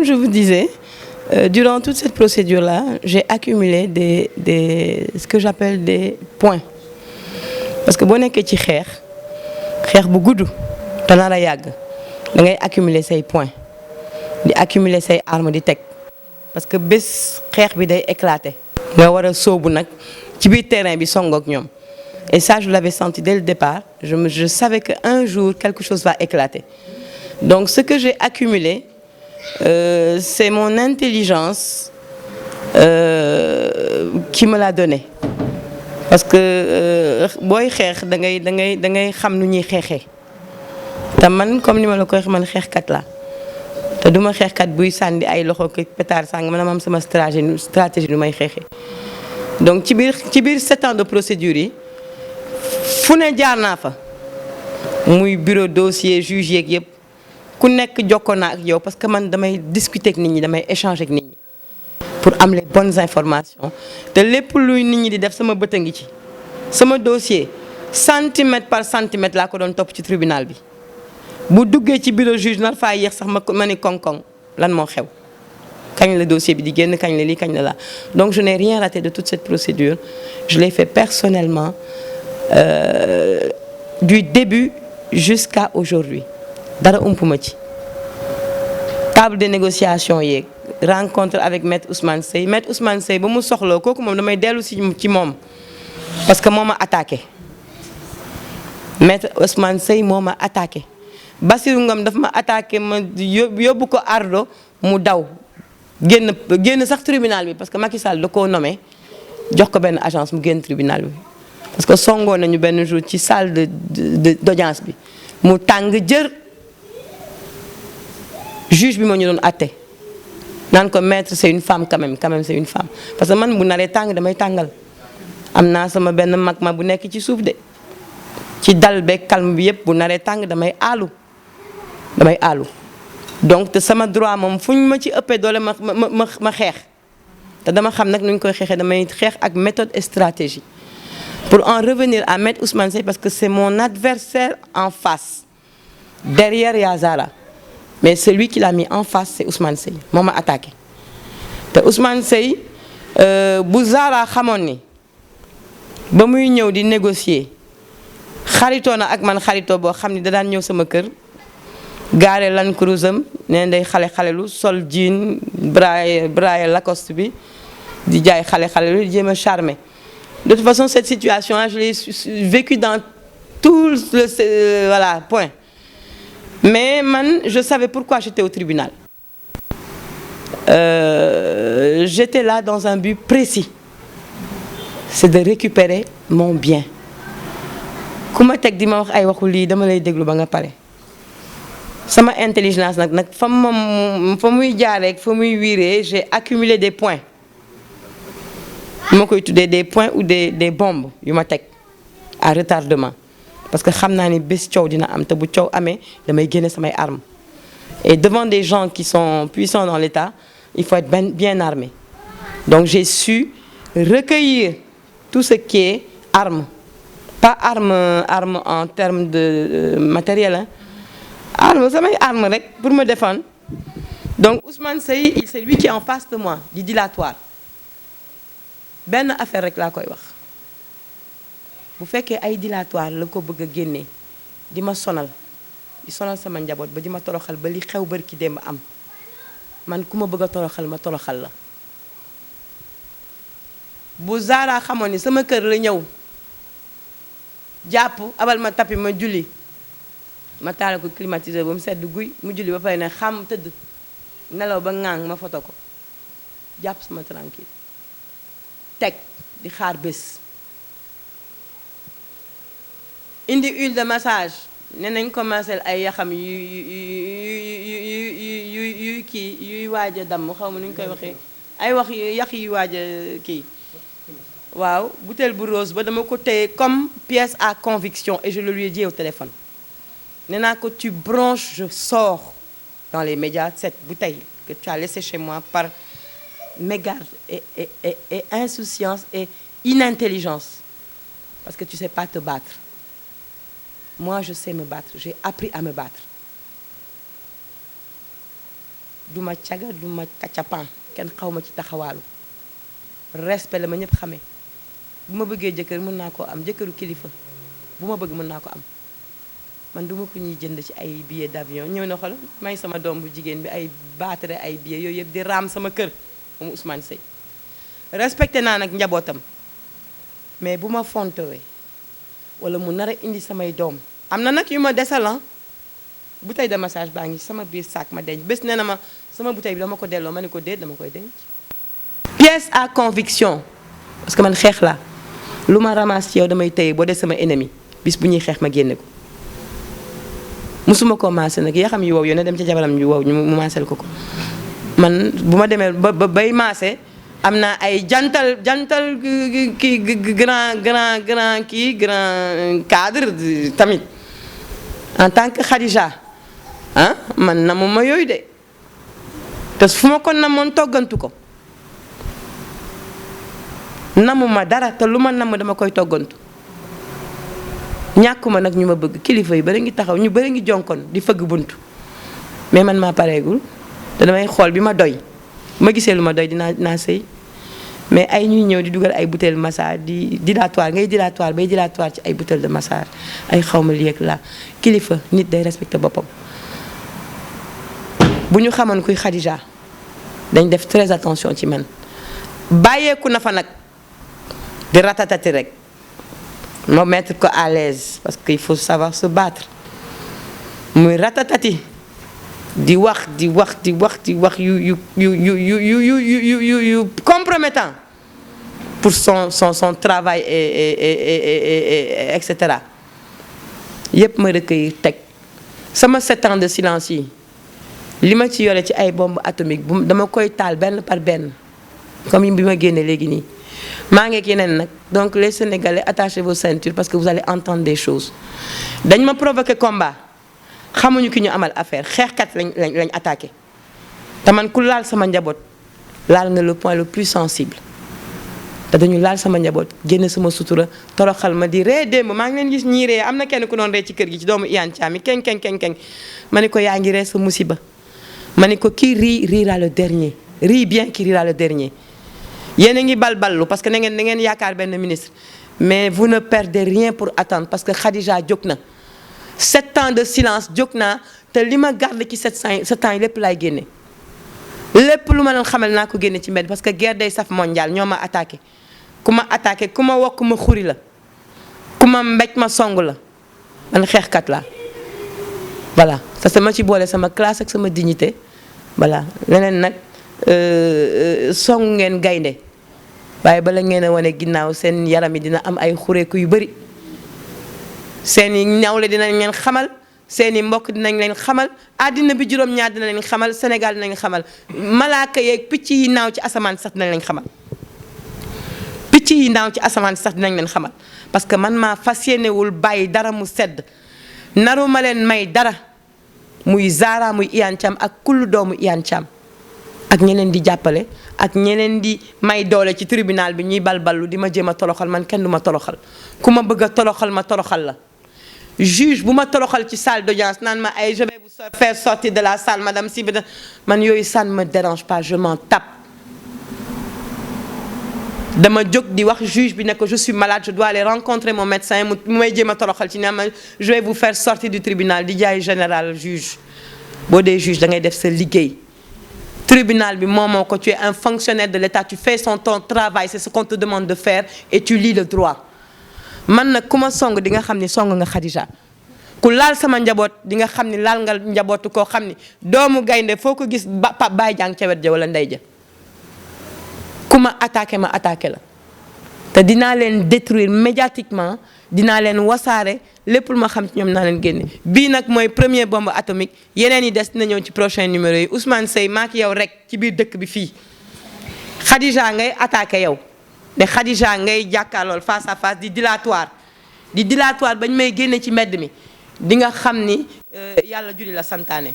comme je vous disais, durant toute cette procédure-là, j'ai accumulé ce que j'appelle des points. Parce que si tu es xeex bu gudd te nar a yàgg da ngay accumuler say points di accumuler say armes di teg parce que bés xeex bi day éclater. nga war a sóobu nag ci biir terrain bi song ak ñoom et ça je l'avais senti dès le départ je savais qu'un jour quelque chose va éclater. Donc ce que j'ai accumulé c'est mon intelligence qui me l'a donné. Parce que booy xeex da ngay xam nu ñuy xeexee te man comme ni ma la ko waxee man xeexkat la te duma xeexkat buy sànni ay loxo ko pétard sàng man am sama stratégie nu may xeexee. Donc ci biir 7 ans de procédure yi fu ne jaar naa fa muy bureau dossier juge yeeg yëpp ku nekk jokkoo naa ak yow parce que man damay discuter ak nit ñi damay échanger ak nit ñi. Pour am les bonnes informations te lépp luy nit ñi di def sama bët a ngi ci sama dossier centimètre par centimètre laa ko doon topp ci tribunal bi bu duggee ci bureau juge nar faa yéex sax ma ni koŋ-koŋ lan moo xew kañ la dossier bi di génn kañ la lii kañ la laa. Donc je n'ai rien raté de toute cette procédure je l'ai fait personnellement du début jusqu'à aujourd'hui dara umpuma ci table de négociation yeeg. Rencontre avec Maître Ousmane Seye Maître Ousmane Seye ba mu soxloo kooku moom damay dellu si ci moom parce que moo ma attaqué Maître Ousmane Seye moo ma attaqué Bassirou Ngom daf ma attaqué ma yóbbu ko ardo mu daw génn sax tribunal bi parce que Macky Sall da koo nommé jox ko benn agence mu génn tribunal bi parce que songoo nañu benn jour ci salle d'audience bi mu tàng jër juge bi moo ñu doon atte naan ko maître c'est une femme quand même c'est une femme parce que man bu naree tàng damay tàngal am naa sama benn mag ma bu nekk ci suuf de ci dal beeg calme bi yëpp bu naree tàng damay aalu donc te sama droit moom fu ñu ma ci ëppee doole ma xeex te dama xam nag nu ñu koy xeexee damay xeex ak méthode et stratégie pour en revenir à Maître Ousmane Seye parce que c'est mon adversaire en face derrière y a Zara. Mais celui qui l'a mis en face c'est Ousmane Seye moo ma attaqué te Ousmane Seye bu Zara xamoon ni ba muy ñëw di négocier xaritoo na ak man xaritoo boo xam ni da daan ñëw sama kër gaare Land Cruiser am nee day xale-xalelu sol jean braille Lacoste bi di jaay xale-xalelu di jéem a charmer. De toute façon cette situation là je l'ai vécu dans tout le voilà point. Mais man, je savais pourquoi j'étais au tribunal. J'étais là dans un but précis. C'est de récupérer mon bien. Ku ma teg di ma wax ay waxu lii dama lay déglu ba nga pare. Sama intelligence nag fa muy jaaree fa muy wiiree j'ai accumulé des points. ma koy tuddee des points ou des bombes yu ma teg à retardement. Parce que xam naa ni bés coow dina am te bu coow amee damay génne samay armes et devant des gens qui sont puissants dans l'État il faut être bien armé. Donc j'ai su recueillir tout ce qui est armes pas armes en termes de matériel hein armes samay armes rek pour me défendre. Donc Ousmane Seye c'est lui qui est en face de moi di dilatoire benn affaire rek laa koy wax. bu fekkee ay dilatoire la ko bëgg a génnee di ma sonal di sonal sama njaboot ba di ma toroxal ba li xew barki démb am man ku ma bëgg a toroxal ma toroxal la. bu Zara xamoon ni sama kër la ñëw jàpp abal ma tapi ma julli ma taal ko climatiseur ba mu sedd guy mu julli ba pare ne xam tëdd nelaw ba ŋaang ma foto ko jàpp sama tranquille teg di xaar bés. indi huile de massage nee nañ commencé ay yaxam yuy kii yuy waaj a damm xaw ma nu ñu koy waxee ay wax yax yuy waaj a kii waaw bouteille bu rose ba dama ko téye comme pièce à conviction et je le lui ai dit au téléphone nee naa ko tu bronches je sors dans les médias cette bouteille que tu as laissée chez moi par mégarde et insouciance et inintelligence parce que tu sais pas te battre. Moi, je sais me battre. J'ai appris à me battre. du ma caga du ma kacapan kenn xaw ma ci taxawaalu respect la ma ñëpp xamee bu ma bëggee jëkkër mën naa koo am jëkkëru kilifa bu ma bëgg mën naa ko am man du ma ko ñuy jënd ci ay billet d'avion ñëw na xol may sama doom bu jigéen bi ay baatare ay billet yooyu yëpp di raam sama kër moom Ousmane Seye respecté naa nag njabootam mais bu ma fontowee wala mu nar a indi samay doom am na nag yu ma desalan bouteille de massage baa ngi sama biir sac ma denc bés nee na ma sama bouteille bi dama ko delloo ma ne ko déet dama koy denc pièce à conviction parce que man xeex laa lu ma ramasse ci yow damay téye boo dee sama ennemi bis bu ñuy xeex ma génne ko musuma ko maase nag yaa xam yu wow yow ne dem ca jabaram yu wow ñu mu maasel ko man bu ma demee ba bay maase am na ay jantal kii grand cadre tamit en tant que Khadija ah man namu ma yooyu de te fu ma ko namoon toggantu ko namu ma dara te lu ma namm dama koy toggantu ñàkkuma nag ñu ma bëgg kilifa yi bari ngi taxaw ñu bari ngi jonkon di fëgg buntu mais man maa pareegul te damay xool bi ma doy ma gisee lu ma doy dinaa sëy mais ay ñuy ñëw di dugal ay bouteille de massage di dilatoire ngay dilatoire bay dilatoire ci ay bouteille de massage ay xawma li yëg la kilifa nit day respecté boppam bu ñu xamoon kuy Khadija dañ def très attention ci man bàyyeeku na fa nag di ratatati rek ma mettre ko à l'aise parce qu'il faut savoir se battre muy ratatati di wax yu compromettant pour son travail et etc. yépp ma recueillir teg sama 7 ans de silence yi li ma ci yore ci ay bombe atomique bu dama koy taal benn par benn comme bi ma génne léegi nii maa ngi ak yeneen nag donc les Sénégalais attachez vos ceintures parce que vous allez entendre des choses dañ ma provoqué combat xamuñu ki ñu amal affaire xeexkat lañ attaqué te man ku laal sama njaboot laal nga le point le plus sensible te dañu laal sama njaboot génne sama sutura toroxal ma di ree démb maa ngi leen gis ñii ree am na kenn ku doon ree ci kër gi ci doomu Iyane Thiam yi keng ma ne ko yaa ngi ree sa musiba ma ne ko qui rit rira le dernier rit bien qui rira le dernier yéen a ngi balballu parce que da ngeen yaakaar benn ministre mais vous ne perdez rien pour attendre parce que Khadija jóg na 7 ans de silence jóg naa te li ma garde ci 7 ans yi lépp laay génne lépp lu ma leen xamal naa ko génne ci mbedd parce que guerre day saf mondial ñoo ma attaqué ku ma attaqué ku ma wokk ma xuri la ku ma mbéj ma song la man xeexkat la voilà parce que ma ci boole sama classe ak sama dignité voilà leneen nag song ngeen gaynde waaye bala ngeen a wane ginnaaw seen yaram yi dina am ay xureeku yu bari seen i ñawle dinañ leen xamal seen i mbokk dinañ leen xamal àddina bi juróom-ñaar dina leen xamal Sénégal dinañ xamal malaaka yeeg picc yi naaw ci asamaan sax dinañ leen xamal picc yi naaw ci asamaan sax dinañ leen xamal parce que man maa fas yéenewul bàyyi dara mu sedd naru ma leen may dara muy Zahra muy Iyane Thiam ak kullu doomu Iyane Thiam ak ñeneen di jàppale ak ñeneen di may doole ci tribunal bi ñuy balballu di ma jéem a toroxal man kenn du ma toroxal ku ma bëgg a toroxal ma toroxal la juge bu ma toroxal ci salle d'audience naan ma ay je vais vous faire sortir de la salle madame Sibida man yooyu ça ne me dérange pas je m'en tape dama jóg di wax juge bi ne ko je suis malade je dois aller rencontrer mon médecin mu may jéem a toroxal ci ne ma je vais vous faire sortir du tribunal di jaay général juge boo dee juge da ngay def sa liggéey tribunal bi moomoo ko tu es un fonctionnaire de l'État tu fais ton travail c'est ce qu'on te demande de faire et tu lis le droit man nag ku ma song di nga xam ni song nga Khadija ku laal sama njaboot di nga xam ni laal nga njabootu koo xam ni doomu gaynde foo ko gis baay jàng ca wet ja wala ndey ja ku ma attaqué la te dinaa leen détruire médiatiquement dinaa leen wasaare lépp lu ma xam ci ñoom naa leen génne bii nag mooy premier bombe atomique yeneen yi des dina ñëw ci prochain numéro yi Ousmane Seye maak yow rek ci biir dëkk bi fii Khadija ngay attaqué yow ne Khadija ngay jàkkaarlool face à face di dilatoire bañ may génne ci mbedd mi di nga xam ni yàlla julli la santaane